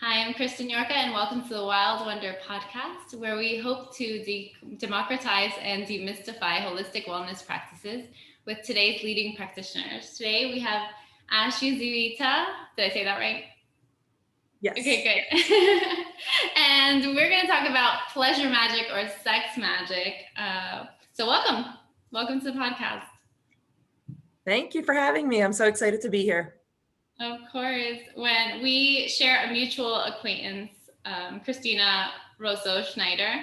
Hi, I'm Kristen Yorka, and welcome to the Wild Wonder podcast, where we hope to democratize and demystify holistic wellness practices with today's leading practitioners. Today we have Ash Yezuita. Did I say that right? Yes. Okay, good. And we're going to talk about pleasure magic or sex magic. So welcome to the podcast. Thank you for having me. I'm so excited to be here. Of course. When we share a mutual acquaintance, Christina Rosso Schneider,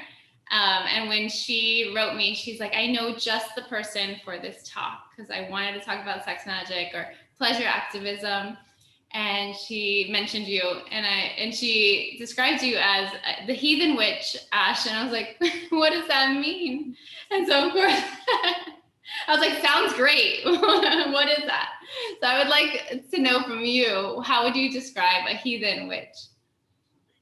and when she wrote me, she's like, I know just the person for this talk because I wanted to talk about sex magic or pleasure activism. And she mentioned you, and she described you as the heathen witch, Ash. And I was like, what does that mean? And so, of course, I was like, sounds great. What is that? So I would like to know from you, how would you describe a heathen witch?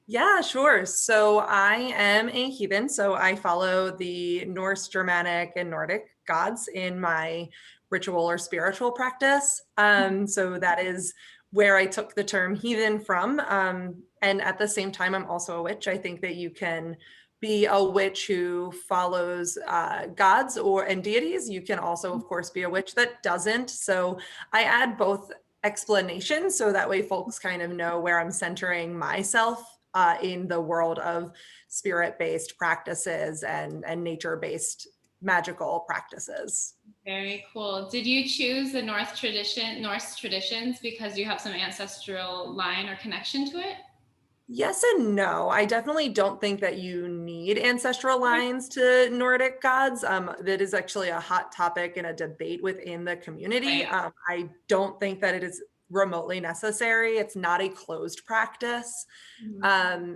Yeah, sure. So I am a heathen. So I follow the Norse, Germanic, and Nordic gods in my ritual or spiritual practice. So that is where I took the term heathen from. And at the same time, I'm also a witch. I think that you can be a witch who follows gods and deities. You can also, of course, be a witch that doesn't. So I add both explanations so that way folks kind of know where I'm centering myself in the world of spirit-based practices and nature-based magical practices. Very cool. Did you choose the Norse traditions because you have some ancestral line or connection to it? Yes and no. I definitely don't think that you need ancestral lines to Nordic gods. That is actually a hot topic and a debate within the community. Right. I don't think that it is remotely necessary. It's not a closed practice.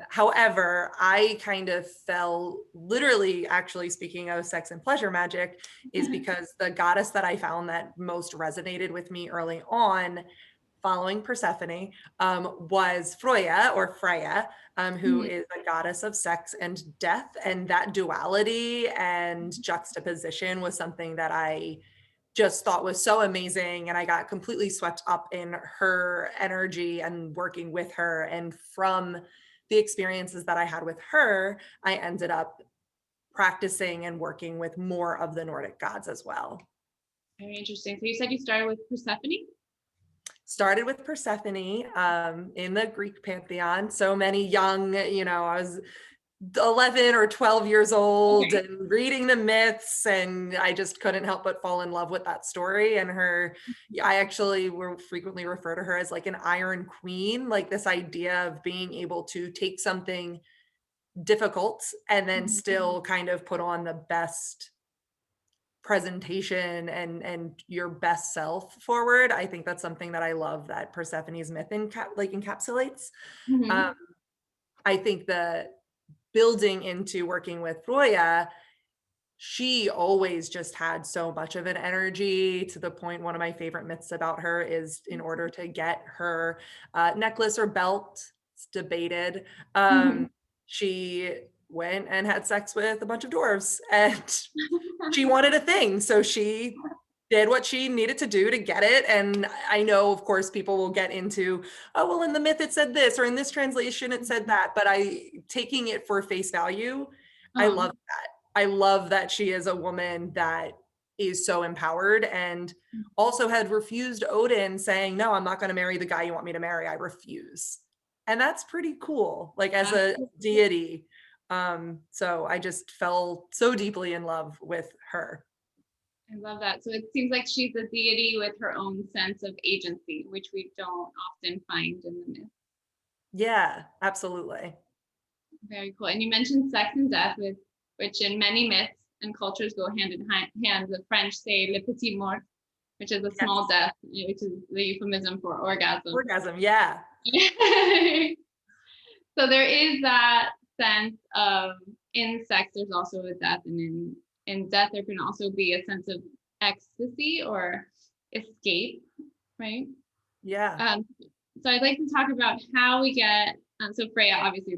However, I kind of fell literally, actually speaking of sex and pleasure magic, is because the goddess that I found that most resonated with me early on following Persephone was Freyja, who is a goddess of sex and death. And that duality and juxtaposition was something that I just thought was so amazing. And I got completely swept up in her energy and working with her. And from the experiences that I had with her, I ended up practicing and working with more of the Nordic gods as well. Very interesting. So you said you started with Persephone? Started with Persephone in the Greek pantheon. So many young, I was 11 or 12 years old and reading the myths, and I just couldn't help but fall in love with that story. And I actually will frequently refer to her as like an iron queen, like this idea of being able to take something difficult and then still kind of put on the best presentation and your best self forward. I think that's something that I love that Persephone's myth encapsulates. Mm-hmm. I think the building into working with Freyja, she always just had so much of an energy, to the point one of my favorite myths about her is in order to get her necklace or belt, it's debated, she went and had sex with a bunch of dwarves and she wanted a thing. So she did what she needed to do to get it. And I know, of course, people will get into, oh, well, in the myth it said this, or in this translation it said that. But taking it for face value, I love that. I love that she is a woman that is so empowered and also had refused Odin, saying, no, I'm not going to marry the guy you want me to marry. I refuse. And that's pretty cool, like as a deity. So I just fell so deeply in love with her. I love that. So it seems like she's a deity with her own sense of agency, which we don't often find in the myth. Yeah, absolutely. Very cool. And you mentioned sex and death, which in many myths and cultures go hand in hand. The French say le petit mort, which is a small death, which is the euphemism for orgasm. Orgasm, yeah. So there is that sense of, in sex, there's also a death, and in death, there can also be a sense of ecstasy or escape, right? Yeah. So I'd like to talk about how we get, so Freyja, obviously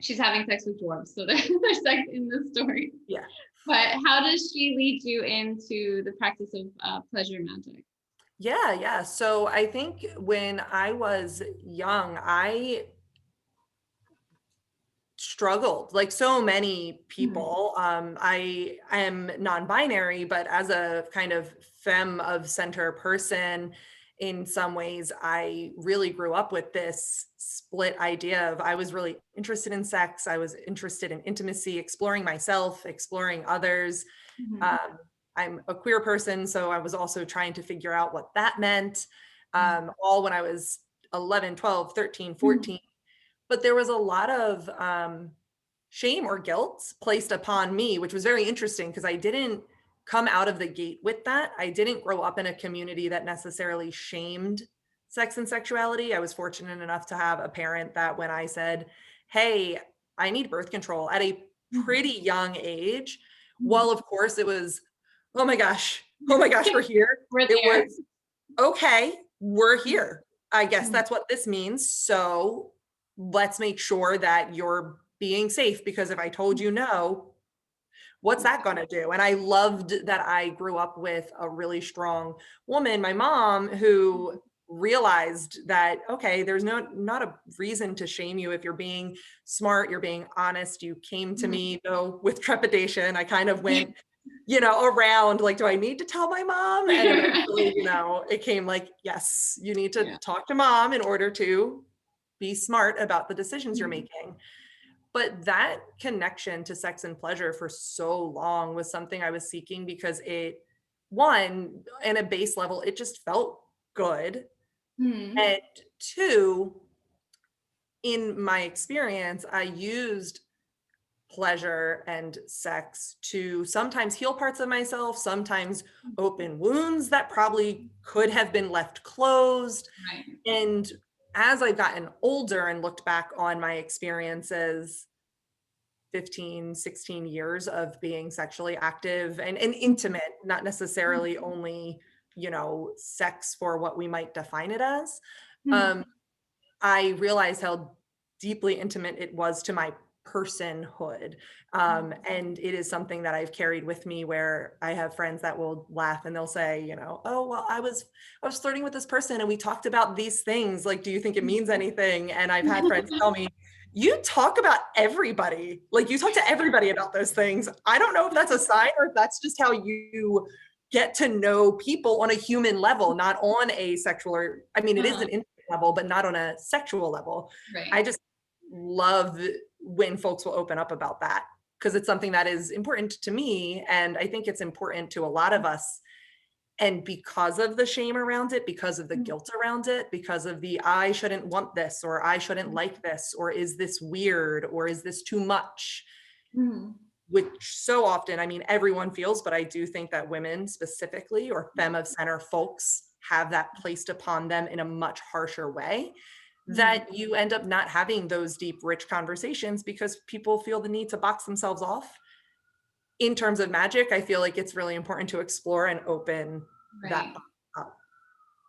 she's having sex with dwarves, so there's sex in the story. Yeah. But how does she lead you into the practice of pleasure magic? Yeah. So I think when I was young, I struggled like so many Mhm. people. I am non-binary, but as a kind of femme of center person, in some ways, I really grew up with this split idea of I was really interested in sex, I was interested in intimacy, exploring myself, exploring others. Mhm. Um, I'm a queer person, so I was also trying to figure out what that meant, Mhm. all when I was 11, 12, 13, Mhm. 14. But there was a lot of shame or guilt placed upon me, which was very interesting because I didn't come out of the gate with that. I didn't grow up in a community that necessarily shamed sex and sexuality. I was fortunate enough to have a parent that when I said, "Hey, I need birth control," at a Mhm. pretty young age, while Mhm. of course it was, oh my gosh, we're here. We're It there. was, okay, we're Mhm. here. I guess Mhm. that's what this means. So let's make sure that you're being safe because if I told you no, what's that going to do? And I loved that I grew up with a really strong woman, my mom, who realized that okay, there's not a reason to shame you if you're being smart, you're being honest. You came to Mhm. me though with trepidation. I kind of went, around like, do I need to tell my mom? And eventually, it came like, yes, you need to Yeah. talk to mom in order to be smart about the decisions you're Mhm. making. But that connection to sex and pleasure for so long was something I was seeking because one, in a base level, it just felt good. Mhm. And two, in my experience, I used pleasure and sex to sometimes heal parts of myself, sometimes open wounds that probably could have been left closed. Right. And as I've gotten older and looked back on my experiences, 15, 16 years of being sexually active and Mhm. intimate, not necessarily only, sex for what we might define it as. Mhm. Um, I realized how deeply intimate it was to my personhood. Mhm. And it is something that I've carried with me where I have friends that will laugh and they'll say, oh, well, I was flirting with this person and we talked about these things. Like, do you think it means anything? And I've had friends tell me, you talk about everybody. Like you talk to everybody about those things. I don't know if that's a sign or if that's just how you get to know people on a human level, not on a sexual or I mean, it is Uh-huh. an intimate level, but not on a sexual level. I Right. just love when folks will open up about that because it's something that is important to me. And I think it's important to a lot of us. And because of the shame around it, because of the Mhm. guilt around it, because of the I shouldn't want this, or I shouldn't like this, or is this weird, or is this too much? Mhm. Which so often, I mean, everyone feels, but I do think that women specifically or femme of center folks have that placed upon them in a much harsher way Mhm. that you end up not having those deep, rich conversations because people feel the need to box themselves off. In terms of magic, I feel like it's really important to explore and open that Right. box up.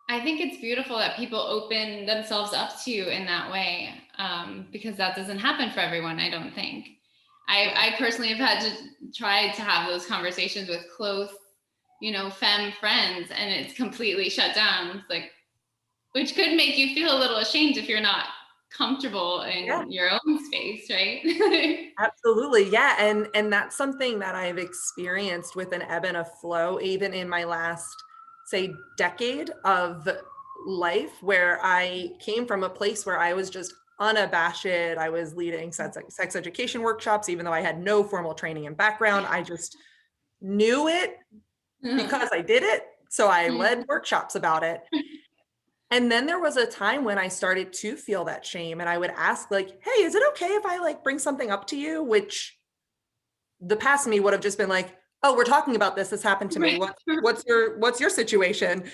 I think it's beautiful that people open themselves up to you in that way, because that doesn't happen for everyone, I don't think. Yeah. I personally have had to try to have those conversations with close, femme friends, and it's completely shut down. It's like, which could make you feel a little ashamed if you're not comfortable Yeah. in your own space, right? Absolutely. Yeah. And that's something that I've experienced with an ebb and a flow, even in my last, say, decade of life, where I came from a place where I was just unabashed. I was leading sex education workshops, even though I had no formal training and background. I just knew it because I did it. So I led workshops about it. And then there was a time when I started to feel that shame and I would ask like, "Hey, is it okay if I like bring something up to you?" Which the past me would have just been like, "Oh, we're talking about this. This happened to me. Right. What's your situation?"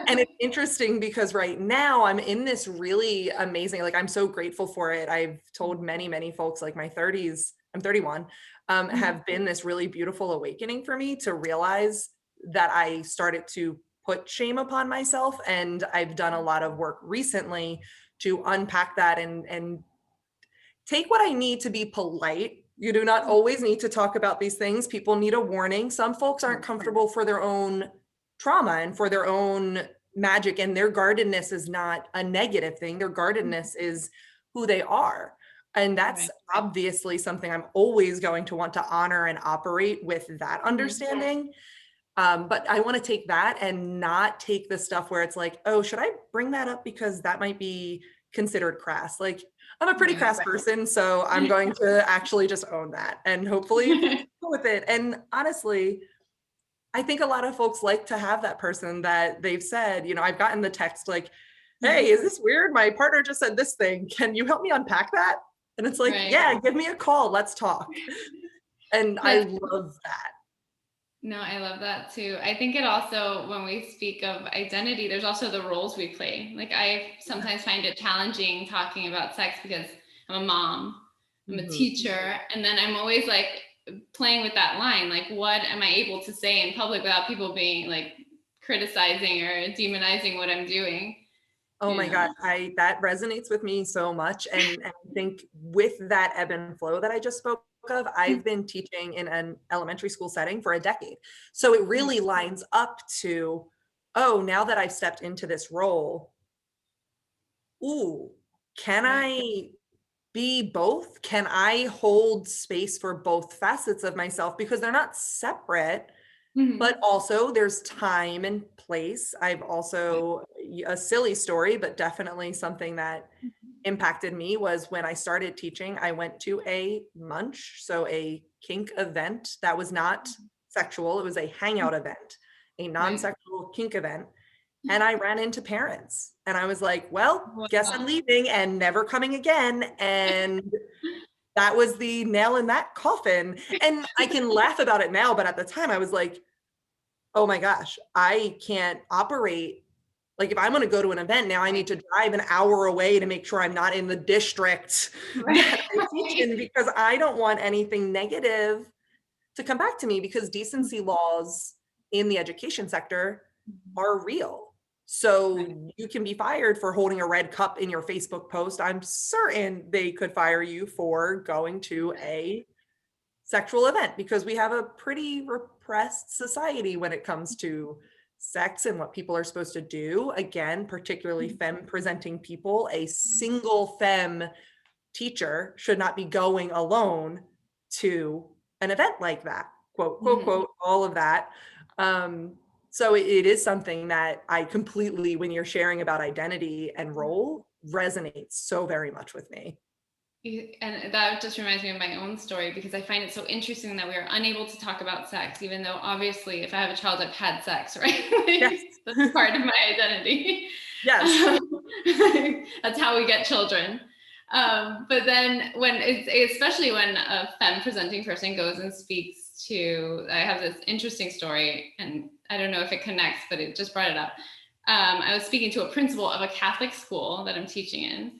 And it's interesting because right now I'm in this really amazing, like I'm so grateful for it. I've told many, many folks like my 30s, I'm 31, have been this really beautiful awakening for me to realize that I started to put shame upon myself. And I've done a lot of work recently to unpack that and take what I need to be polite. You do not always need to talk about these things. People need a warning. Some folks aren't comfortable for their own trauma and for their own magic, and their guardedness is not a negative thing. Their guardedness is who they are. And that's Right. obviously something I'm always going to want to honor and operate with that understanding. But I want to take that and not take the stuff where it's like, oh, should I bring that up because that might be considered crass? Like, I'm a pretty Right. crass person, so I'm going to actually just own that. And hopefully people deal with it. And honestly, I think a lot of folks like to have that person that they've said, I've gotten the text like, hey, is this weird? My partner just said this thing. Can you help me unpack that? And it's like, Right. yeah, give me a call. Let's talk. And I That's love that. No, I love that too. I think it also, when we speak of identity, there's also the roles we play. Like I sometimes find it challenging talking about sex because I'm a mom, I'm a Mhm. teacher, and then I'm always like playing with that line. Like, what am I able to say in public without people being like criticizing or demonizing what I'm doing? Oh You my God, know? that resonates with me so much. And I think with that ebb and flow that I just spoke of, I've been teaching in an elementary school setting for a decade. So it really lines up to, oh, now that I've stepped into this role, ooh, can Right. I be both? Can I hold space for both facets of myself? Because they're not separate, but Mhm. also there's time and place. I've Right. also, a silly story, but definitely something that impacted me was when I started teaching, I went to a munch, so a kink event that was not sexual. It was a hangout event, a Right. non-sexual kink event. And I ran into parents and I was like, well, guess I'm Wow. leaving and never coming again. And that was the nail in that coffin. And I can laugh about it now, but at the time I was like, oh my gosh, I can't operate. Like if I'm going to go to an event now, I need to drive an hour away to make sure I'm not in the district Right. that I teach in because I don't want anything negative to come back to me because decency laws in the education sector are real. Right. So you can be fired for holding a red cup in your Facebook post. I'm certain they could fire you for going to a sexual event because we have a pretty repressed society when it comes to sex and what people are supposed to do. Again, particularly femme presenting people, a single femme teacher should not be going alone to an event like that. Quote, quote, Mhm. quote, all of that. Um, so it is something that I completely, when you're sharing about identity and role, resonates so very much with me. And that just reminds me of my own story because I find it so interesting that we are unable to talk about sex, even though obviously if I have a child, I've had sex, right? Yes. Like, that's part of my identity. Yes. That's how we get children. But then especially when a femme presenting person goes and speaks to, I have this interesting story and I don't know if it connects, but it just brought it up. I was speaking to a principal of a Catholic school that I'm teaching in,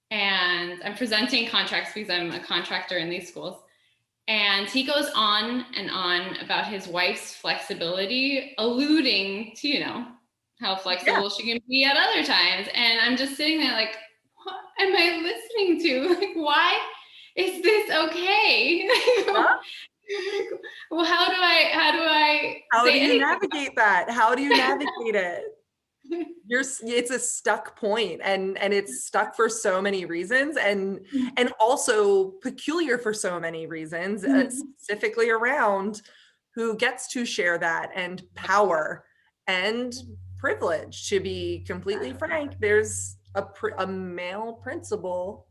and I'm presenting contracts because I'm a contractor in these schools. And he goes on and on about his wife's flexibility, alluding to, how Yeah. flexible she can be at other times. And I'm just sitting there like, what am I listening to? Like, why is this okay? Huh? Well, how do I How do say you anything navigate that? How do you navigate it? It's a stuck point and it's stuck for so many reasons and also peculiar for so many reasons, specifically around who gets to share that and power and privilege. To be completely frank, there's a male principal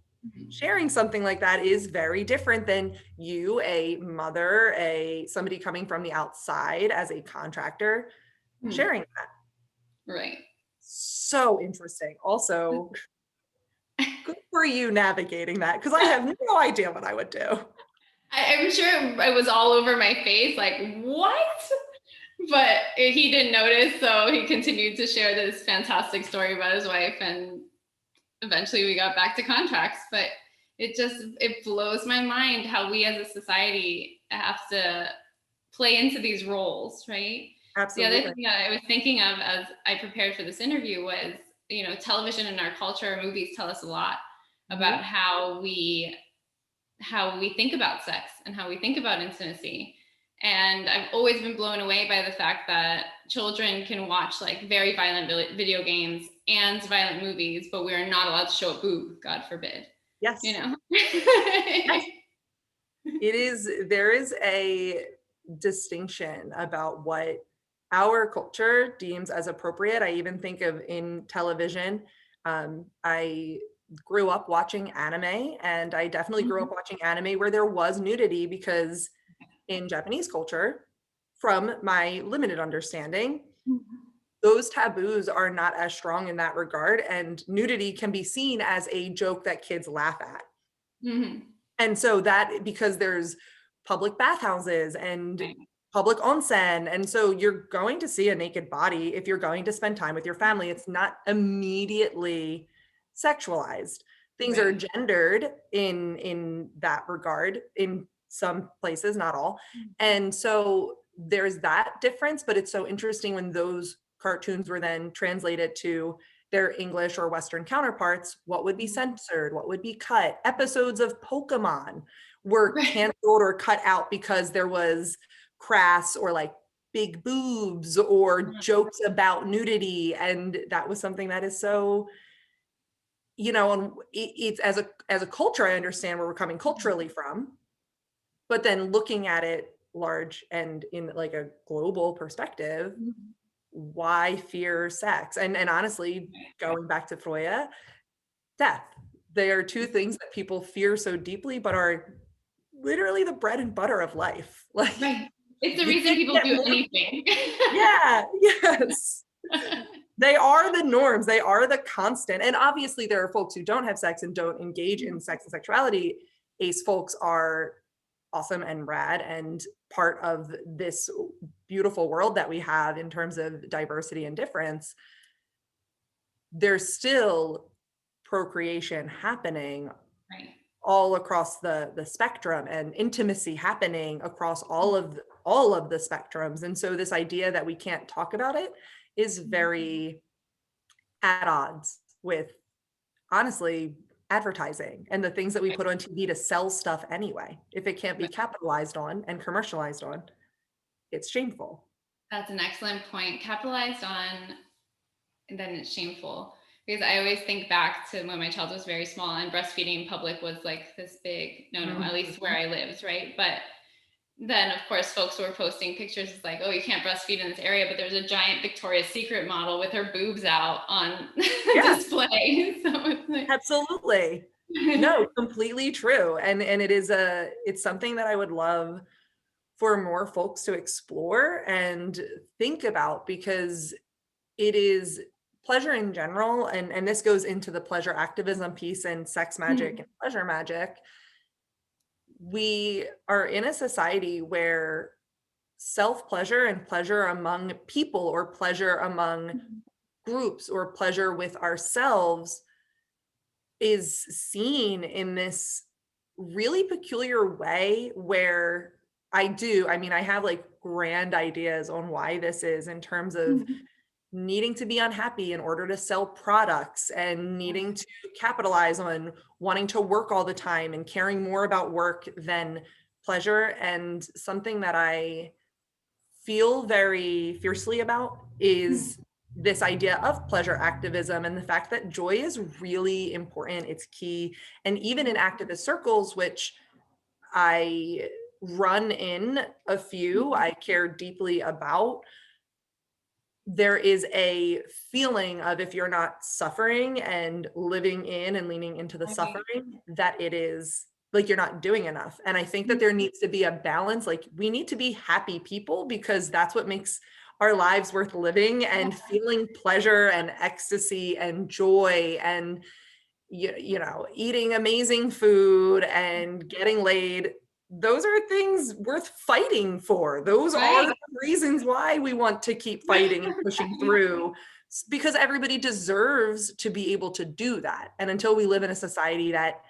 sharing something like that is very different than you, a mother, somebody coming from the outside as a contractor, sharing that. Right. So interesting. Also, good for you navigating that because I have no idea what I would do. I'm sure it was all over my face, like, what? But he didn't notice, so he continued to share this fantastic story about his wife, and eventually we got back to contracts. But it blows my mind how we as a society have to play into these roles, right? The other Absolutely. thing that I was thinking of as I prepared for this interview was, television and our culture, movies tell us a lot Mhm. about how we think about sex and how we think about intimacy. And I've always been blown away by the fact that children can watch like very violent video games and violent movies, but we are not allowed to show a boob, God forbid. Yes. you know? Yes. There is a distinction about what our culture deems as appropriate. I even think of in television. I grew up watching anime, and I definitely grew Mhm. up watching anime where there was nudity because in Japanese culture, from my limited understanding, those taboos are not as strong in that regard, and nudity can be seen as a joke that kids laugh at. Mhm. And so that because there's public bathhouses and Right. public onsen, and so you're going to see a naked body if you're going to spend time with your family. It's not immediately sexualized. Things are Right. gendered in that regard in some places, not all. Mhm. And so there's that difference, but it's so interesting when those cartoons were then translated to their English or Western counterparts, what would be Mhm. censored, what would be cut. Episodes of Pokemon were Right. canceled or cut out because there was crass or like big boobs or Mhm. jokes about nudity. And that was something that is so, and it's as a culture, I understand where we're coming culturally from, but then looking at it large and in like a global perspective, Mhm. why fear sex? And honestly, going back to Freyja, death. They are two things that people fear so deeply, but are literally the bread and butter of life. Like Right. It's the you reason can't people get do more. anything. Yeah, yes. They are the norms. They are the constant. And obviously there are folks who don't have sex and don't engage in sex and sexuality. Ace folks are awesome and rad and part of this beautiful world that we have in terms of diversity and difference. There's still procreation happening Right. all across the spectrum, and intimacy happening across all of the spectrums. And so this idea that we can't talk about it is very at odds with, honestly, advertising and the things that we put on TV to sell stuff anyway. If it can't be Right. capitalized on and commercialized on, it's shameful. That's an excellent point. Capitalized on, and then it's shameful. Because I always think back to when my child was very small and breastfeeding in public was like this big no, at least where Mhm. I lived, right? But then of course folks were posting pictures. It's like, oh, you can't breastfeed in this area, but there's a giant Victoria's Secret model with her boobs out on Yeah, display. So it's like absolutely. No, completely true. And it's something that I would love for more folks to explore and think about, because it is pleasure in general, and this goes into the pleasure activism piece and sex magic and pleasure magic. We are in a society where self pleasure and pleasure among people or pleasure among groups or pleasure with ourselves is seen in this really peculiar way where I mean, I have like grand ideas on why this is in terms of needing to be unhappy in order to sell products and needing to capitalize on wanting to work all the time and caring more about work than pleasure. And something that I feel very fiercely about is this idea of pleasure activism and the fact that joy is really important. It's key. And even in activist circles, which I run in a few, I care deeply about, there is a feeling of if you're not suffering and living in and leaning into the suffering, that it is like you're not doing enough. And I think that there needs to be a balance. Like we need to be happy people because that's what makes our lives worth living, and feeling pleasure and ecstasy and joy and eating amazing food and getting laid. Those are things worth fighting for. Those are right. the reasons why we want to keep fighting and pushing through, because everybody deserves to be able to do that. And until we live in a society that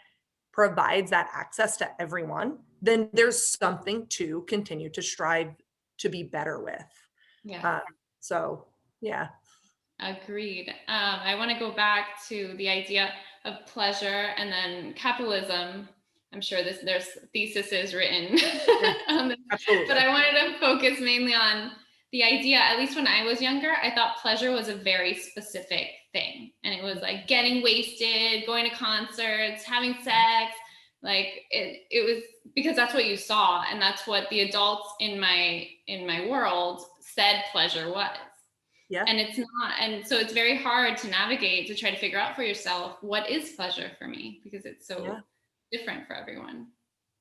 provides that access to everyone, then there's something to continue to strive to be better with. Yeah. Uh, so, yeah. Agreed. I want to go back to the idea of pleasure and then capitalism. I'm sure there's theses written Yeah, on this, but absolutely. I wanted to focus mainly on the idea. At least when I was younger, I thought pleasure was a very specific thing. And it was like getting wasted, going to concerts, having sex. Like it was because that's what you saw, and that's what the adults in my world said pleasure was. Yeah. And it's not. And so it's very hard to navigate, to try to figure out for yourself, what is pleasure for me? Because it's so different for everyone.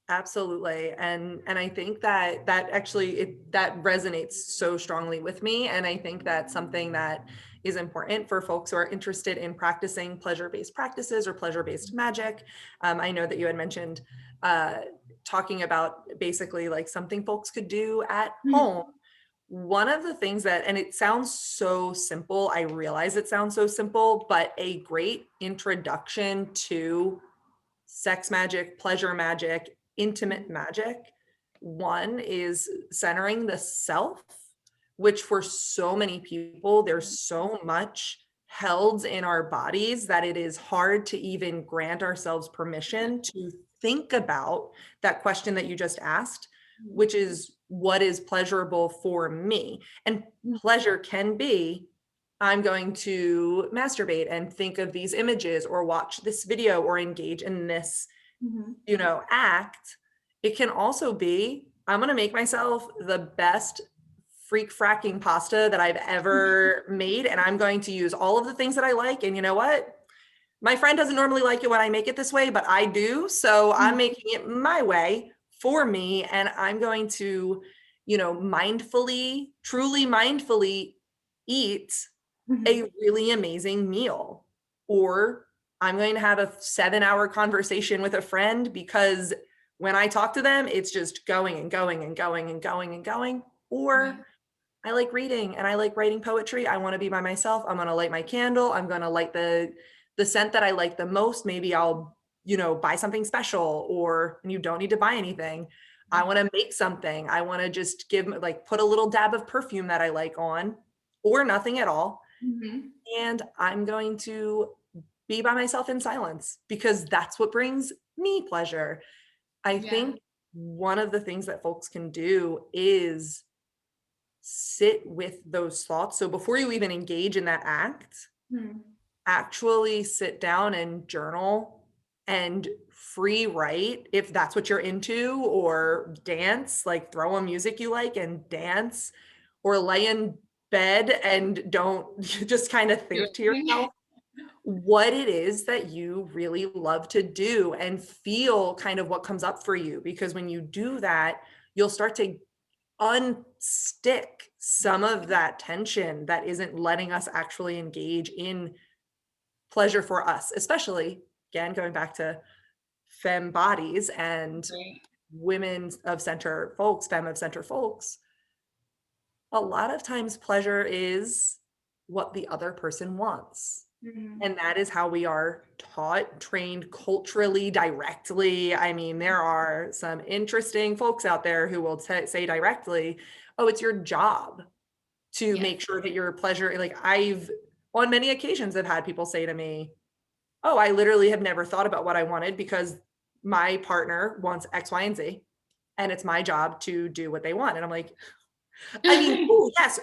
Absolutely. And I think that actually that resonates so strongly with me. And I think that's something that is important for folks who are interested in practicing pleasure-based practices or pleasure-based magic. I know that you had mentioned talking about basically like something folks could do at home. One of the things that, and it sounds so simple, I realize it sounds so simple, but a great introduction to sex magic, pleasure magic, intimate magic. One is centering the self, which for so many people, there's so much held in our bodies that it is hard to even grant ourselves permission to think about that question that you just asked, which is, what is pleasurable for me? And pleasure can be, I'm going to masturbate and think of these images or watch this video or engage in this, act. It can also be, I'm going to make myself the best freak fracking pasta that I've ever made. And I'm going to use all of the things that I like. And you know what? My friend doesn't normally like it when I make it this way, but I do. So I'm making it my way for me. And I'm going to, mindfully, truly mindfully eat a really amazing meal. Or I'm going to have a 7-hour conversation with a friend because when I talk to them, it's just going and going and going and going and going. Or I like reading and I like writing poetry. I want to be by myself. I'm going to light my candle. I'm going to light the scent that I like the most. Maybe I'll, buy something special, or you don't need to buy anything. I want to make something. I want to just put a little dab of perfume that I like on, or nothing at all. And I'm going to be by myself in silence because that's what brings me pleasure. I think one of the things that folks can do is sit with those thoughts. So before you even engage in that act, actually sit down and journal and free write if that's what you're into, or dance, like throw on music you like and dance, or lay in bed and don't just kind of think to yourself what it is that you really love to do and feel kind of what comes up for you. Because when you do that, you'll start to unstick some of that tension that isn't letting us actually engage in pleasure for us, especially, again, going back to femme bodies and women of center folks, femme of center folks. A lot of times pleasure is what the other person wants. And that is how we are taught, trained culturally, directly. I mean, there are some interesting folks out there who will say directly, oh, it's your job to make sure that your pleasure, like I've, on many occasions, have had people say to me, oh, I literally have never thought about what I wanted because my partner wants X, Y, and Z, and it's my job to do what they want. And I'm like, I mean, oh, yes,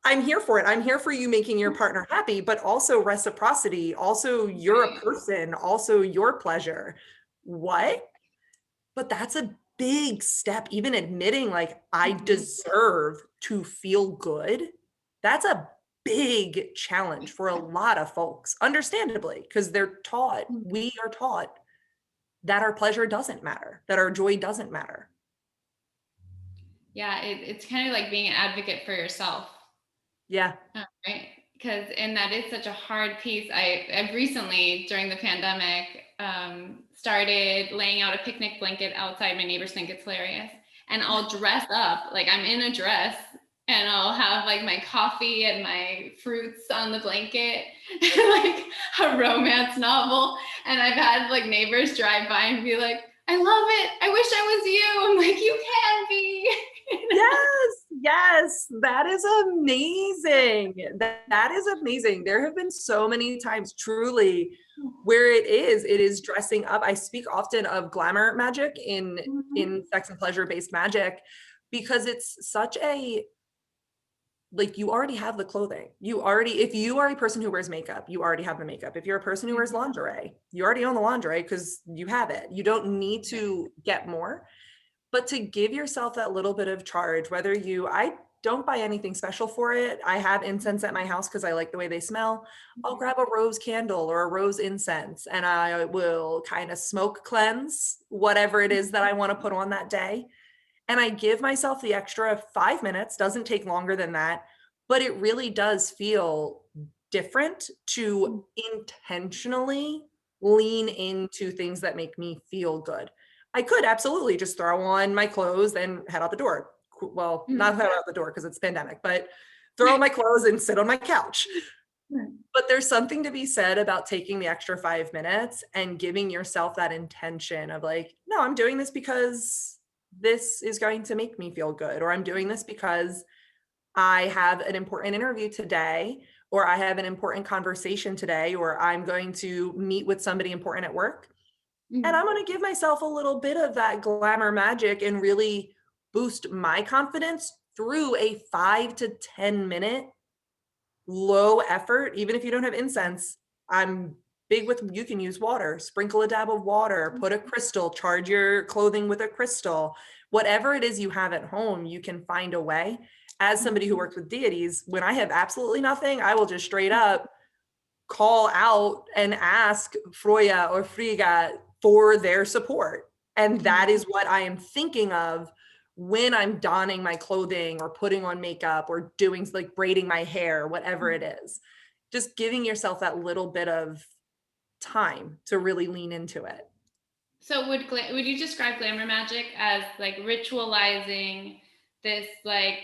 I'm here for it. I'm here for you making your partner happy, but also reciprocity, also you're a person, also your pleasure. What? But that's a big step, even admitting like I deserve to feel good. That's a big challenge for a lot of folks, understandably, because they're taught, we are taught that our pleasure doesn't matter, that our joy doesn't matter. Yeah, it's kind of like being an advocate for yourself. Yeah. Right. And that is such a hard piece. I've recently, during the pandemic, started laying out a picnic blanket outside. My neighbors think it's hilarious. And I'll dress up, like I'm in a dress, and I'll have like my coffee and my fruits on the blanket, like a romance novel. And I've had like neighbors drive by and be like, I love it. I wish I was you. I'm like, you can be. Yes, that is amazing. That is amazing. There have been so many times truly where it is dressing up. I speak often of glamour magic in sex and pleasure based magic because it's such a like you already have the clothing. If you are a person who wears makeup, you already have the makeup. If you're a person who wears lingerie, you already own the lingerie because you have it. You don't need to get more, but to give yourself that little bit of charge, I don't buy anything special for it. I have incense at my house because I like the way they smell. I'll grab a rose candle or a rose incense and I will kind of smoke cleanse whatever it is that I want to put on that day. And I give myself the extra 5 minutes, doesn't take longer than that, but it really does feel different to intentionally lean into things that make me feel good. I could absolutely just throw on my clothes and head out the door. Well, not head out the door because it's pandemic, but throw on my clothes and sit on my couch. But there's something to be said about taking the extra 5 minutes and giving yourself that intention of like, no, I'm doing this because this is going to make me feel good, or I'm doing this because I have an important interview today, or I have an important conversation today, or I'm going to meet with somebody important at work. And I'm going to give myself a little bit of that glamour magic and really boost my confidence through a 5 to 10 minute low effort. Even if you don't have incense, I'm big with, you can use water, sprinkle a dab of water, put a crystal, charge your clothing with a crystal, whatever it is you have at home, you can find a way. As somebody who works with deities, when I have absolutely nothing, I will just straight up call out and ask Freyja or Freyja for their support. And that is what I am thinking of when I'm donning my clothing or putting on makeup or doing like braiding my hair, whatever it is. Just giving yourself that little bit of time to really lean into it. So would you describe glamour magic as like ritualizing this like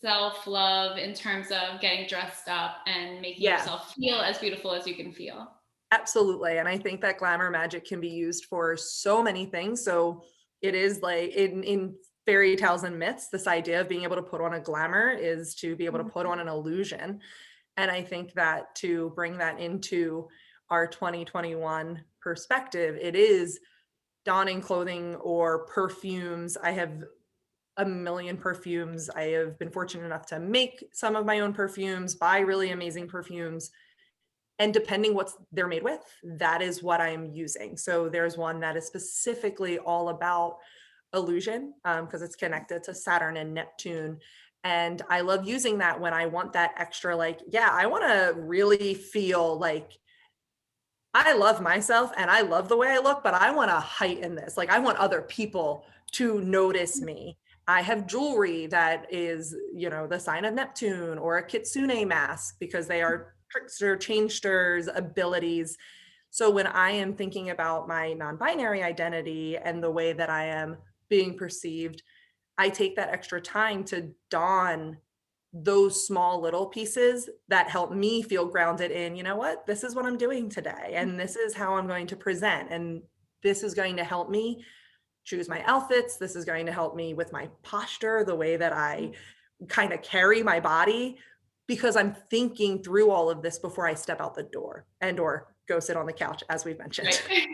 self-love in terms of getting dressed up and making Yeah, yourself feel as beautiful as you can feel? absolutely. And I think that glamour magic can be used for so many things. So it is like in fairy tales and myths, this idea of being able to put on a glamour is to be able to put on an illusion. And I think that to bring that into our 2021 perspective, it is donning clothing or perfumes. I have a million perfumes. I have been fortunate enough to make some of my own perfumes, buy really amazing perfumes. And depending what they're made with, that is what I'm using. So there's one that is specifically all about illusion because it's connected to Saturn and Neptune. And I love using that when I want that extra, like, yeah, I want to really feel like I love myself and I love the way I look, but I want to heighten this. Like, I want other people to notice me. I have jewelry that is, the sign of Neptune, or a kitsune mask because they are trickster, changesters, abilities. So when I am thinking about my non-binary identity and the way that I am being perceived, I take that extra time to don those small little pieces that help me feel grounded in, you know what, this is what I'm doing today, and this is how I'm going to present, and this is going to help me choose my outfits. This is going to help me with my posture, the way that I kind of carry my body, because I'm thinking through all of this before I step out the door and or go sit on the couch, as we've mentioned. Right.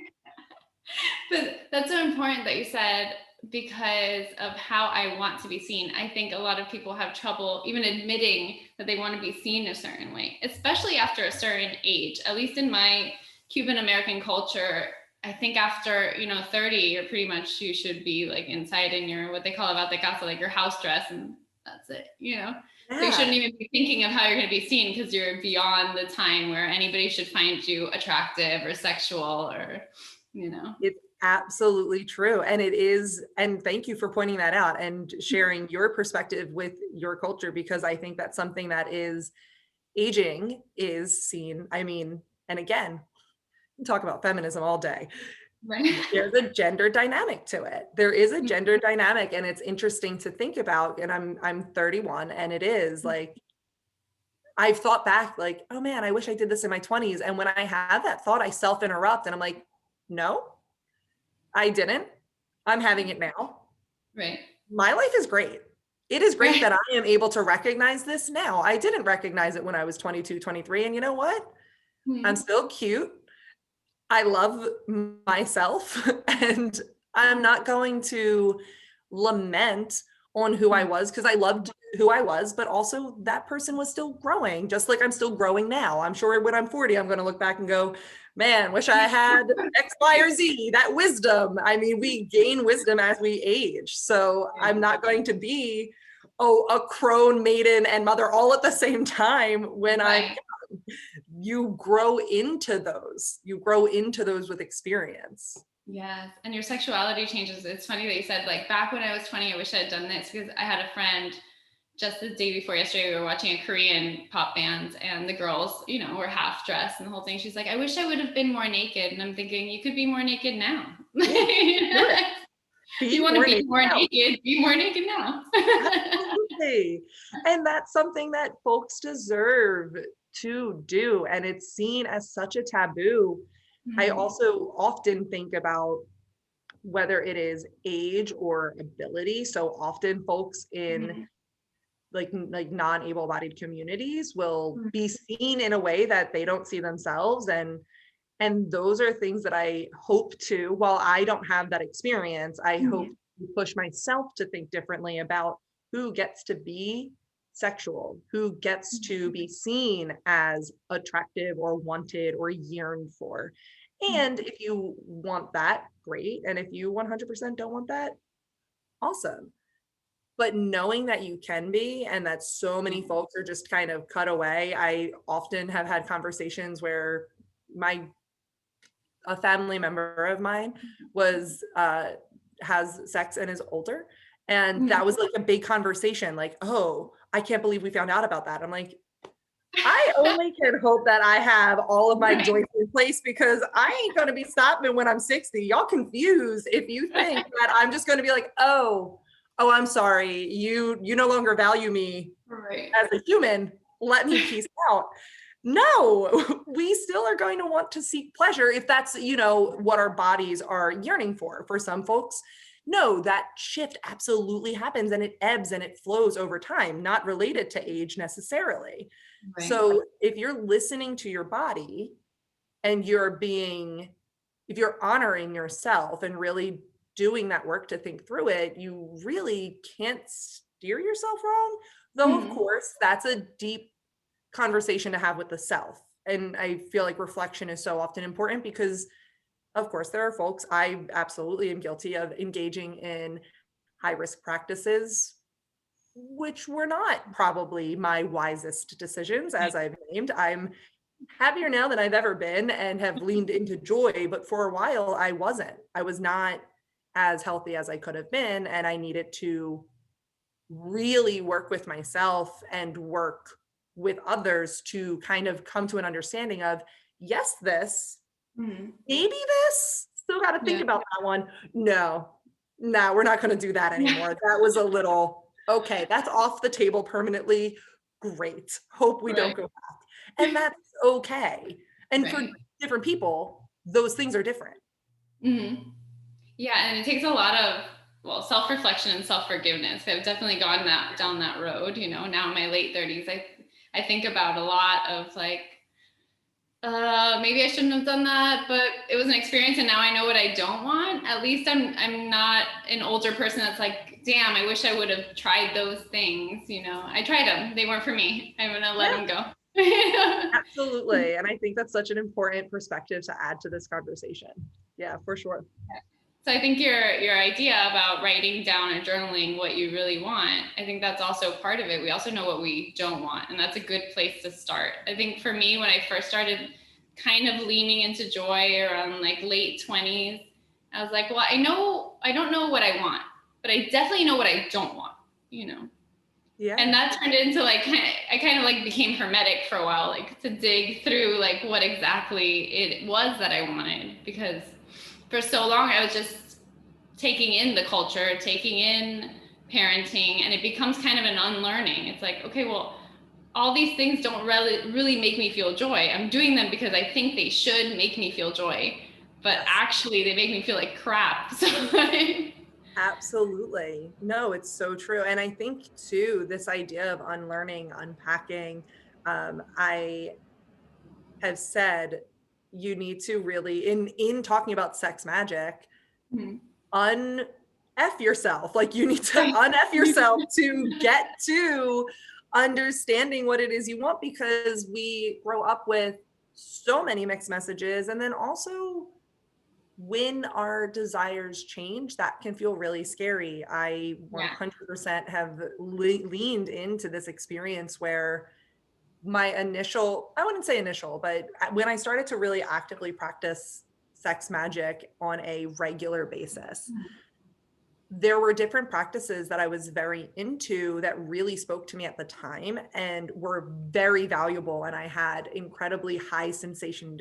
But that's so important that you said, because of how I want to be seen. I think a lot of people have trouble even admitting that they want to be seen a certain way, especially after a certain age. At least in my Cuban American culture, I think after 30, you should be like inside in your, what they call about the casa, like your house dress, and that's it. So you shouldn't even be thinking of how you're going to be seen, because you're beyond the time where anybody should find you attractive or sexual or. It's absolutely true. And it is, and thank you for pointing that out and sharing your perspective with your culture, because I think that's something that is aging is seen. I mean, and again, talk about feminism all day. Right. There's a gender dynamic to it. There is a gender dynamic, and it's interesting to think about. And I'm 31, and it is like, I've thought back like, oh man, I wish I did this in my 20s. And when I have that thought, I self-interrupt and I'm like, no, I didn't. I'm having it now. Right. My life is great. It is great Right. that I am able to recognize this now. I didn't recognize it when I was 22, 23. And you know what? I'm still cute. I love myself and I'm not going to lament on who I was, because I loved who I was, but also that person was still growing, just like I'm still growing now. I'm sure when I'm 40, I'm going to look back and go, man, wish I had X, Y, or Z, that wisdom. I mean, we gain wisdom as we age. So I'm not going to be, a crone, maiden, and mother all at the same time when I'm young. You grow into those. You grow into those with experience. Yes. And your sexuality changes. It's funny that you said, like, back when I was 20, I wish I had done this, because I had a friend just the day before yesterday, we were watching a Korean pop band, and the girls, you know, were half dressed and the whole thing. She's like, I wish I would have been more naked. And I'm thinking, you could be more naked now. Yeah, you want to be more naked, be more naked now. Absolutely. And that's something that folks deserve to do. And it's seen as such a taboo. I also often think about whether it is age or ability. So often folks in like non-able-bodied communities will be seen in a way that they don't see themselves. And those are things that I hope to, while I don't have that experience, I hope to push myself to think differently about who gets to be sexual, who gets to be seen as attractive or wanted or yearned for. And if you want that, great. And if you 100% don't want that, awesome. But knowing that you can be, and that so many folks are just kind of cut away. I often have had conversations where a family member of mine was has sex and is older, and that was like a big conversation, like, oh, I can't believe we found out about that. I'm like, I only can hope that I have all of my joints in place, because I ain't going to be stopping when I'm 60. Y'all confused if you think that I'm just going to be like, oh, I'm sorry, you no longer value me as a human, let me peace out. No, we still are going to want to seek pleasure if that's, what our bodies are yearning for. For some folks, no, that shift absolutely happens, and it ebbs and it flows over time, not related to age necessarily. Right. So if you're listening to your body and if you're honoring yourself and really doing that work to think through it, you really can't steer yourself wrong. Though, of course, that's a deep conversation to have with the self. And I feel like reflection is so often important, because of course there are folks, I absolutely am guilty of engaging in high risk practices, which were not probably my wisest decisions, as I've named. I'm happier now than I've ever been and have leaned into joy, but for a while I was not as healthy as I could have been, and I needed to really work with myself and work with others to kind of come to an understanding of, yes, this, maybe this, still got to think about that one. No, we're not going to do that anymore. That was a little, okay, that's off the table permanently. Great. Hope we don't go back. And that's okay. And for different people, those things are different. Yeah, and it takes a lot of, self-reflection and self-forgiveness. I've definitely gone down that road. Now in my late 30s, I think about a lot of like, maybe I shouldn't have done that, but it was an experience, and now I know what I don't want. At least I'm not an older person that's like, damn, I wish I would have tried those things. I tried them. They weren't for me. I'm going to let them go. Absolutely. And I think that's such an important perspective to add to this conversation. Yeah, for sure. So I think your idea about writing down or journaling what you really want, I think that's also part of it. We also know what we don't want, and that's a good place to start. I think for me, when I first started kind of leaning into joy around like late 20s, I was like, well, I don't know what I want, but I definitely know what I don't want, Yeah. And that turned into like, I kind of like became hermetic for a while, like to dig through like what exactly it was that I wanted, because for so long I was just taking in the culture, taking in parenting, and it becomes kind of an unlearning. It's like, okay, well, all these things don't really make me feel joy. I'm doing them because I think they should make me feel joy, but actually they make me feel like crap. So absolutely. No, it's so true. And I think too, this idea of unlearning, unpacking, I have said you need to really, in talking about sex magic, F yourself. Like you need to un-F yourself to get to understanding what it is you want, because we grow up with so many mixed messages. And then also when our desires change, that can feel really scary. I 100% have leaned into this experience where my initial, I wouldn't say initial, but when I started to really actively practice sex magic on a regular basis, there were different practices that I was very into that really spoke to me at the time and were very valuable. And I had incredibly high sensation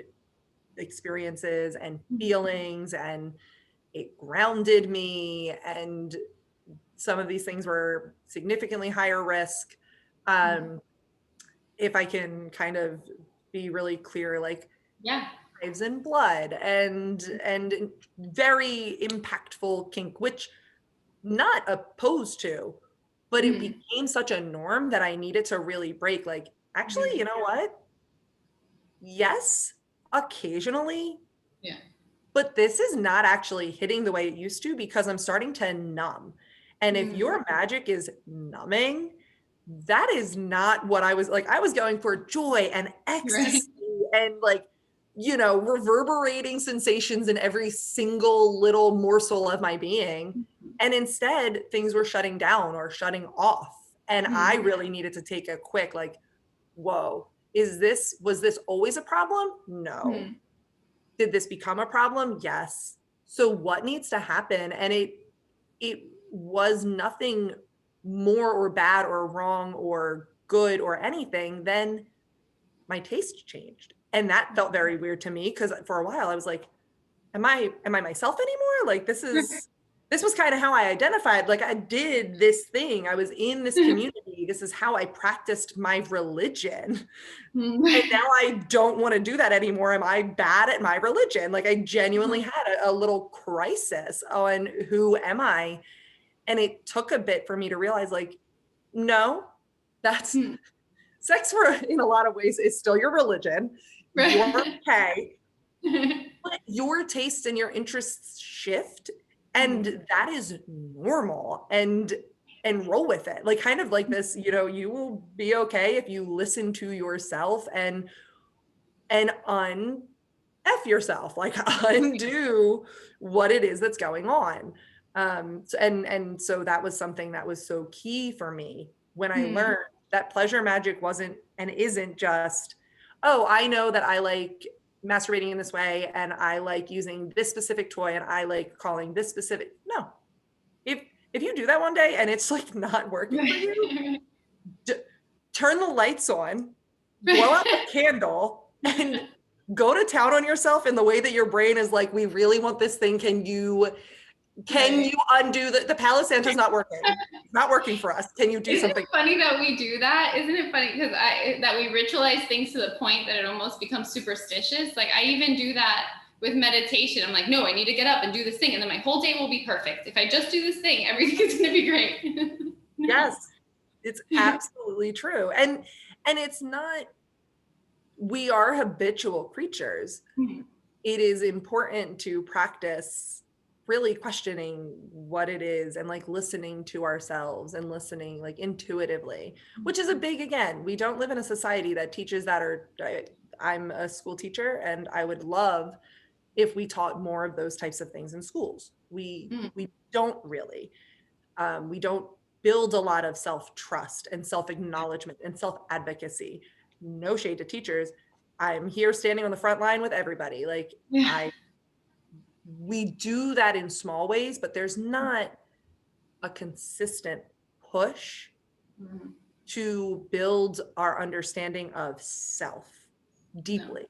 experiences and feelings, and it grounded me. And some of these things were significantly higher risk. If I can kind of be really clear, like knives and blood and very impactful kink, which not opposed to, but it became such a norm that I needed to really break. Like, actually, you know what? Yes, occasionally. Yeah. But this is not actually hitting the way it used to, because I'm starting to numb. And if your magic is numbing, that is not what I was like. I was going for joy and ecstasy and like, you know, reverberating sensations in every single little morsel of my being. And instead, things were shutting down or shutting off. And I really needed to take a quick, like, whoa, was this always a problem? No. Did this become a problem? Yes. So what needs to happen? And it was nothing more or bad or wrong or good or anything. Then my taste changed. And that felt very weird to me, because for a while I was like, am I myself anymore? Like this was kind of how I identified. Like I did this thing. I was in this community. This is how I practiced my religion. And now I don't want to do that anymore. Am I bad at my religion? Like I genuinely had a little crisis on who am I? And it took a bit for me to realize, like, no, that's sex for, in a lot of ways, is still your religion. You're okay. But your tastes and your interests shift, and that is normal. And roll with it. Like kind of like this, you know, you will be okay if you listen to yourself and F yourself, like undo what it is that's going on. So that was something that was so key for me when I learned that pleasure magic wasn't and isn't just, oh, I know that I like masturbating in this way and I like using this specific toy and I like calling this specific. No. If you do that one day and it's like not working for you, turn the lights on, blow out the candle, and go to town on yourself in the way that your brain is like, we really want this thing. Can you undo the Palo Santa's not working? It's not working for us. Can you do something? Isn't it funny that we do that? Isn't it funny because that we ritualize things to the point that it almost becomes superstitious? Like I even do that with meditation. I'm like, no, I need to get up and do this thing, and then my whole day will be perfect. If I just do this thing, everything is going to be great. Yes, it's absolutely true. And it's not, we are habitual creatures. It is important to practice really questioning what it is and like listening to ourselves and listening like intuitively, which is a big, again, we don't live in a society that teaches that. Or I'm a school teacher and I would love if we taught more of those types of things in schools. We don't really. We don't build a lot of self-trust and self-acknowledgement and self-advocacy. No shade to teachers. I'm here standing on the front line with everybody. Like we do that in small ways, but there's not a consistent push to build our understanding of self deeply.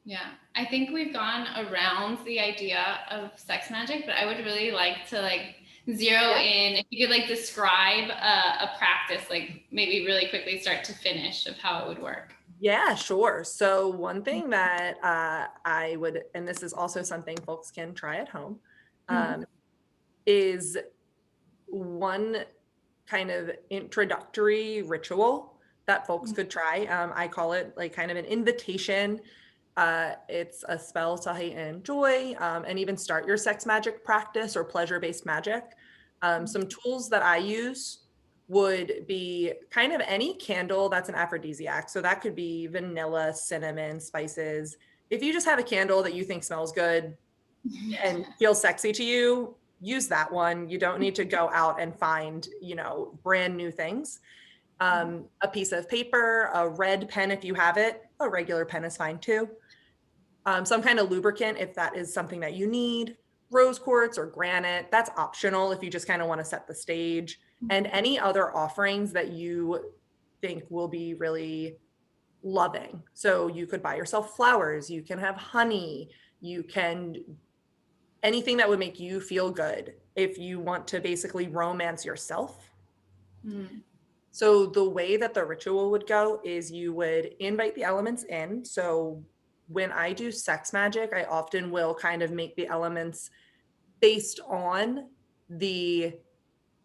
Yeah, I think we've gone around the idea of sex magic, but I would really like to like zero in, if you could like describe a practice, like maybe really quickly start to finish of how it would work. Yeah, sure. So one thing that I would, and this is also something folks can try at home, is one kind of introductory ritual that folks could try. I call it like kind of an invitation It's a spell to heighten joy, and even start your sex magic practice or pleasure-based magic. Some tools that I use would be kind of any candle that's an aphrodisiac. So that could be vanilla, cinnamon, spices. If you just have a candle that you think smells good and feels sexy to you, use that one. You don't need to go out and find, brand new things. A piece of paper, a red pen if you have it, a regular pen is fine too. Some kind of lubricant if that is something that you need, rose quartz or granite, that's optional if you just kind of want to set the stage, and any other offerings that you think will be really loving. So you could buy yourself flowers, you can have honey, you can anything that would make you feel good if you want to basically romance yourself. So the way that the ritual would go is you would invite the elements in. So when I do sex magic, I often will kind of make the elements based on the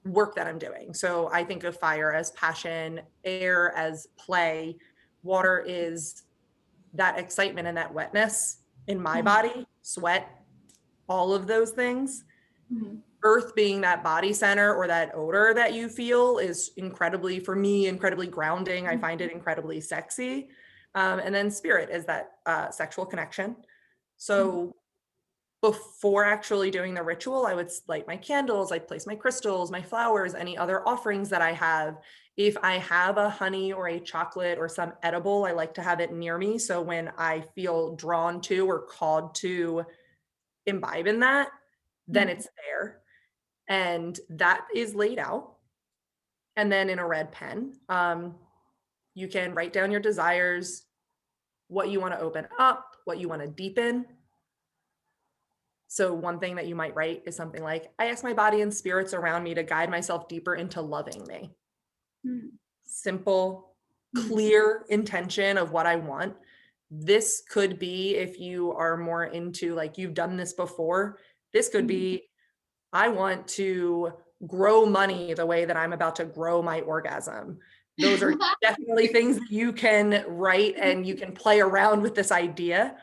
work that I'm doing. So I think of fire as passion, air as play, water is that excitement and that wetness in my body, sweat, all of those things. Earth being that body center or that odor that you feel is incredibly, for me, incredibly grounding. I find it incredibly sexy. And then spirit is that sexual connection. So before actually doing the ritual, I would light my candles, I'd place my crystals, my flowers, any other offerings that I have. If I have a honey or a chocolate or some edible, I like to have it near me. So when I feel drawn to or called to imbibe in that, then it's there. And that is laid out. And then in a red pen, you can write down your desires, what you want to open up, what you want to deepen. So one thing that you might write is something like, I ask my body and spirits around me to guide myself deeper into loving me. Simple, clear intention of what I want. This could be, if you are more into like you've done this before, this could be, I want to grow money the way that I'm about to grow my orgasm. Those are definitely things that you can write and you can play around with this idea.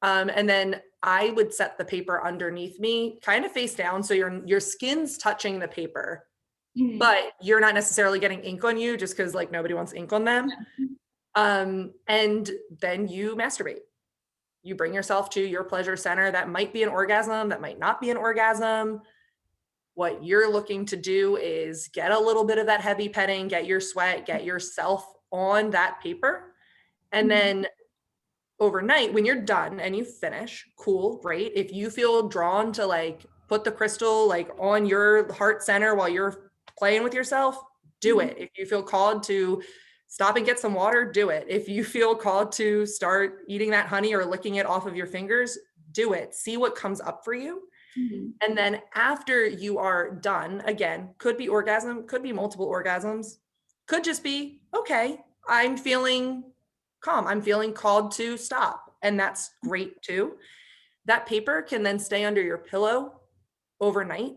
And then I would set the paper underneath me, kind of face down. So your skin's touching the paper, but you're not necessarily getting ink on you just because like nobody wants ink on them. And then you masturbate. You bring yourself to your pleasure center. That might be an orgasm, that might not be an orgasm. What you're looking to do is get a little bit of that heavy petting, get your sweat, get yourself on that paper. And then overnight, when you're done and you finish, cool, great. If you feel drawn to like put the crystal like on your heart center while you're playing with yourself, do it. If you feel called to stop and get some water, do it. If you feel called to start eating that honey or licking it off of your fingers, do it. See what comes up for you. And then after you are done, again, could be orgasm, could be multiple orgasms, could just be, okay, I'm feeling calm. I'm feeling called to stop. And that's great too. That paper can then stay under your pillow overnight.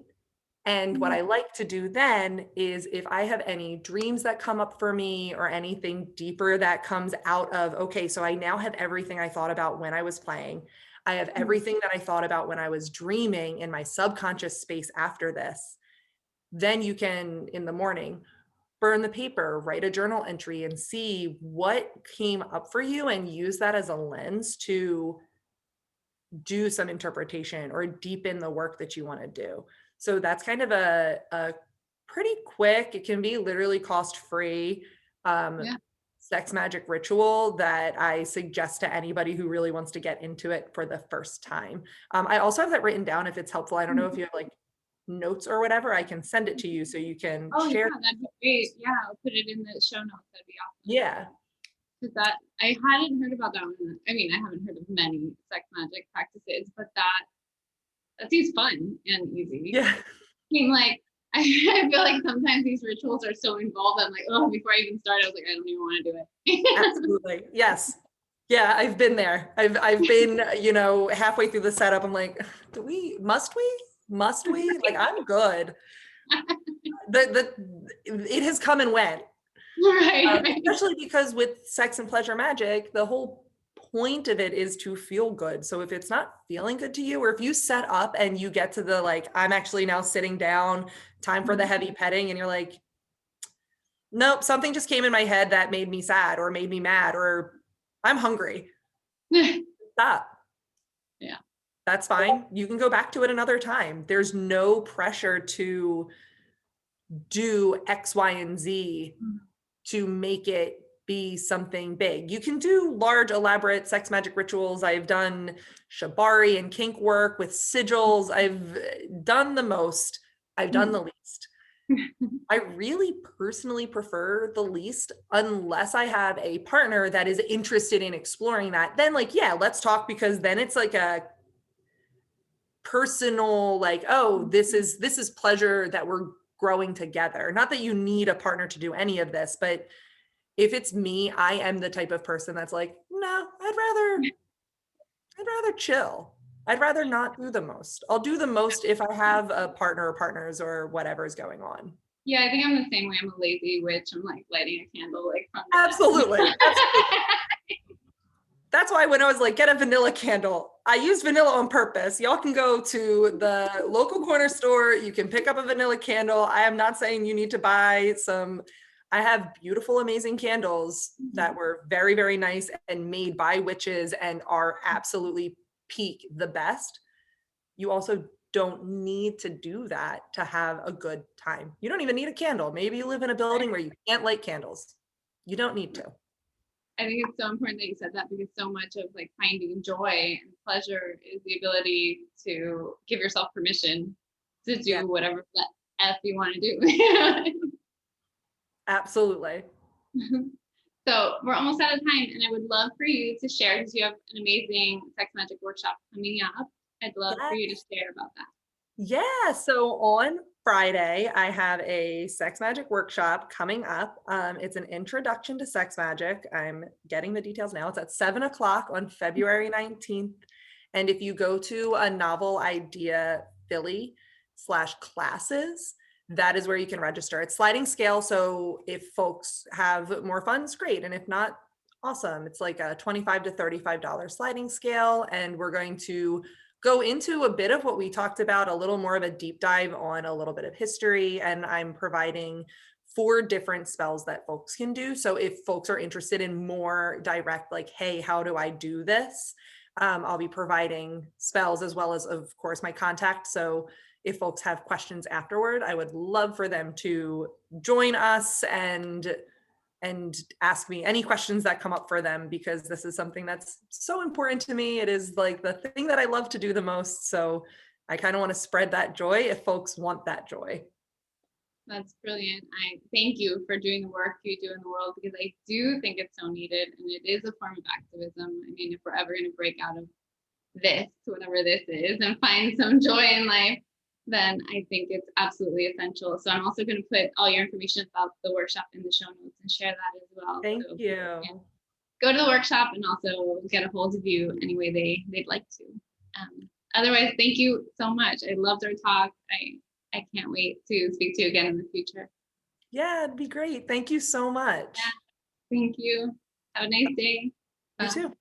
And what I like to do then is if I have any dreams that come up for me or anything deeper that comes out of, okay, so I now have everything I thought about when I was playing. I have everything that I thought about when I was dreaming in my subconscious space after this. Then you can, in the morning, burn the paper, write a journal entry and see what came up for you and use that as a lens to do some interpretation or deepen the work that you want to do. So that's kind of a pretty quick, it can be literally cost-free sex magic ritual that I suggest to anybody who really wants to get into it for the first time. I also have that written down if it's helpful. I don't know if you have like notes or whatever, I can send it to you so you can share. Yeah, that'd be great. Yeah, I'll put it in the show notes. That'd be awesome. Yeah. Because that, I hadn't heard about that one. I mean, I haven't heard of many sex magic practices, but that seems fun and easy. Yeah. I mean, like, I feel like sometimes these rituals are so involved. I'm like, oh, before I even start, I was like, I don't even want to do it. Absolutely. Yes. Yeah, I've been there. I've been, halfway through the setup. I'm like, must we? Like, I'm good. It has come and went. Right. Especially because with sex and pleasure magic, the whole point of it is to feel good. So if it's not feeling good to you, or if you set up and you get to the like, I'm actually now sitting down, time for the heavy petting, and you're like, nope, something just came in my head that made me sad or made me mad, or I'm hungry. Stop. Yeah. That's fine. You can go back to it another time. There's no pressure to do X, Y, and Z to make it be something big. You can do large, elaborate sex magic rituals. I've done shibari and kink work with sigils. I've done the most. I've done the least. I really personally prefer the least, unless I have a partner that is interested in exploring that. Then like, yeah, let's talk, because then it's like a personal, like, oh, this is pleasure that we're growing together. Not that you need a partner to do any of this, but if it's me, I am the type of person that's like, no, I'd rather chill. I'd rather not do the most. I'll do the most if I have a partner or partners or whatever is going on. Yeah, I think I'm the same way. I'm a lazy witch. I'm like lighting a candle like from Absolutely. Absolutely. That's why when I was like, get a vanilla candle, I used vanilla on purpose. Y'all can go to the local corner store. You can pick up a vanilla candle. I am not saying you need to buy some. I have beautiful, amazing candles that were very, very nice and made by witches and are absolutely peak the best. You also don't need to do that to have a good time. You don't even need a candle. Maybe you live in a building where you can't light candles. You don't need to. I think it's so important that you said that, because so much of like finding joy and pleasure is the ability to give yourself permission to do whatever the F you want to do. Absolutely. So we're almost out of time, and I would love for you to share, because you have an amazing sex magic workshop coming up. I'd love for you to share about that. Yeah, so on Friday, I have a sex magic workshop coming up. It's an introduction to sex magic. I'm getting the details now. It's at 7:00 on February 19th. And if you go to a Novel Idea Philly /classes, that is where you can register. It's sliding scale. So if folks have more funds, great. And if not, awesome. It's like a $25 to $35 sliding scale. And we're going to go into a bit of what we talked about, a little more of a deep dive on a little bit of history. And I'm providing 4 different spells that folks can do. So if folks are interested in more direct, like, hey, how do I do this? I'll be providing spells as well as, of course, my contact. So if folks have questions afterward, I would love for them to join us and ask me any questions that come up for them, because this is something that's so important to me. It is like the thing that I love to do the most. So I kind of want to spread that joy if folks want that joy. That's brilliant. I thank you for doing the work you do in the world, because I do think it's so needed, and it is a form of activism. I mean, if we're ever going to break out of this, whatever this is, and find some joy in life, then I think it's absolutely essential. So I'm also going to put all your information about the workshop in the show notes and share that as well. Thank so you. Go to the workshop and also get a hold of you any way they'd like to. Otherwise, thank you so much. I loved our talk. I can't wait to speak to you again in the future. Yeah, it'd be great. Thank you so much. Yeah, thank you. Have a nice day. You too.